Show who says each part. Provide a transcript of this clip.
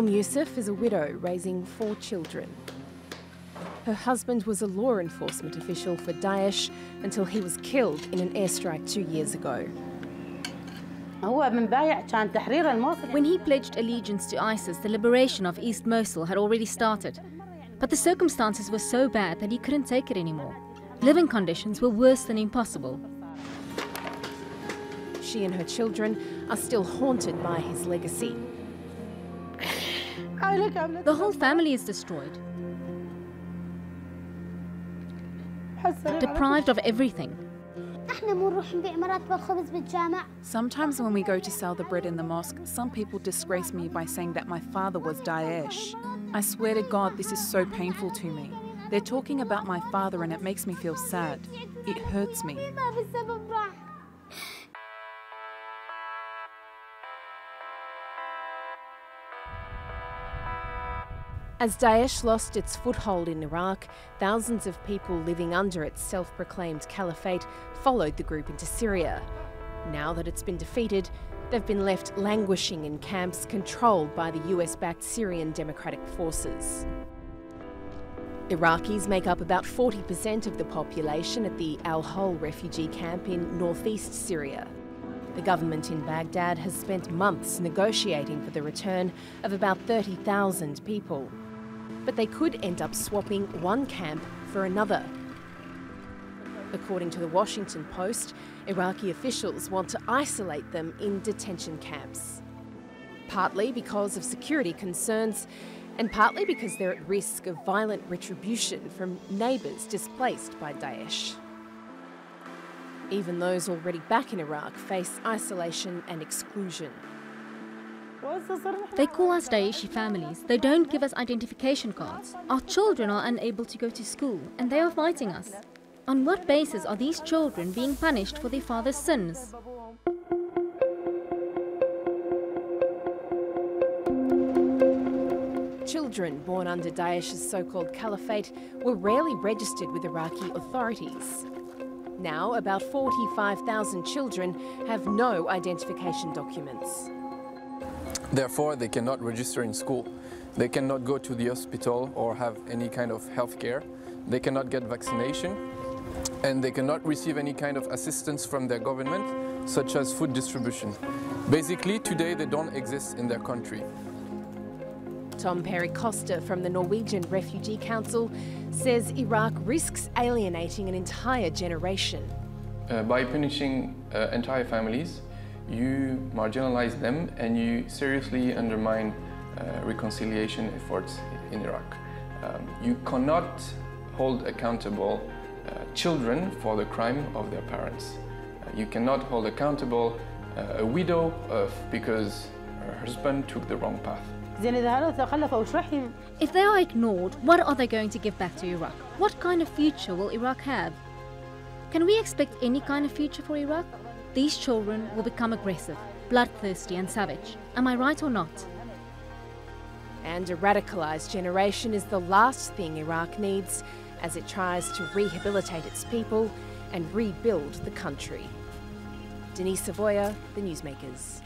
Speaker 1: Yusuf is a widow raising 4 children. Her husband was a law enforcement official for Daesh until he was killed in an airstrike 2 years ago.
Speaker 2: When he pledged allegiance to ISIS, the liberation of East Mosul had already started. But the circumstances were so bad that he couldn't take it anymore. Living conditions were worse than impossible.
Speaker 1: She and her children are still haunted by his legacy.
Speaker 2: The whole family is destroyed, deprived of everything.
Speaker 3: Sometimes when we go to sell the bread in the mosque, some people disgrace me by saying that my father was Daesh. I swear to God, this is so painful to me. They're talking about my father and it makes me feel sad. It hurts me.
Speaker 1: As Daesh lost its foothold in Iraq, thousands of people living under its self-proclaimed caliphate followed the group into Syria. Now that it's been defeated, they've been left languishing in camps controlled by the US-backed Syrian Democratic Forces. Iraqis make up about 40% of the population at the Al-Hol refugee camp in northeast Syria. The government in Baghdad has spent months negotiating for the return of about 30,000 people. But they could end up swapping one camp for another. According to the Washington Post, Iraqi officials want to isolate them in detention camps. Partly because of security concerns, and partly because they're at risk of violent retribution from neighbours displaced by Daesh. Even those already back in Iraq face isolation and exclusion.
Speaker 2: They call us Daeshi families. They don't give us identification cards. Our children are unable to go to school, and they are fighting us. On what basis are these children being punished for their father's sins?
Speaker 1: Children born under Daesh's so-called caliphate were rarely registered with Iraqi authorities. Now, about 45,000 children have no identification documents.
Speaker 4: Therefore, they cannot register in school. They cannot go to the hospital or have any kind of health care. They cannot get vaccination, and they cannot receive any kind of assistance from their government, such as food distribution. Basically, today they don't exist in their country.
Speaker 1: Tom Perry Costa from the Norwegian Refugee Council says Iraq risks alienating an entire generation.
Speaker 5: By punishing entire families, you marginalize them and you seriously undermine reconciliation efforts in Iraq. You cannot hold accountable children for the crime of their parents. You cannot hold accountable a widow because her husband took the wrong path.
Speaker 2: If they are ignored, what are they going to give back to Iraq? What kind of future will Iraq have? Can we expect any kind of future for Iraq? These children will become aggressive, bloodthirsty and savage. Am I right or not?
Speaker 1: And a radicalised generation is the last thing Iraq needs as it tries to rehabilitate its people and rebuild the country. Denee Savoia, The Newsmakers.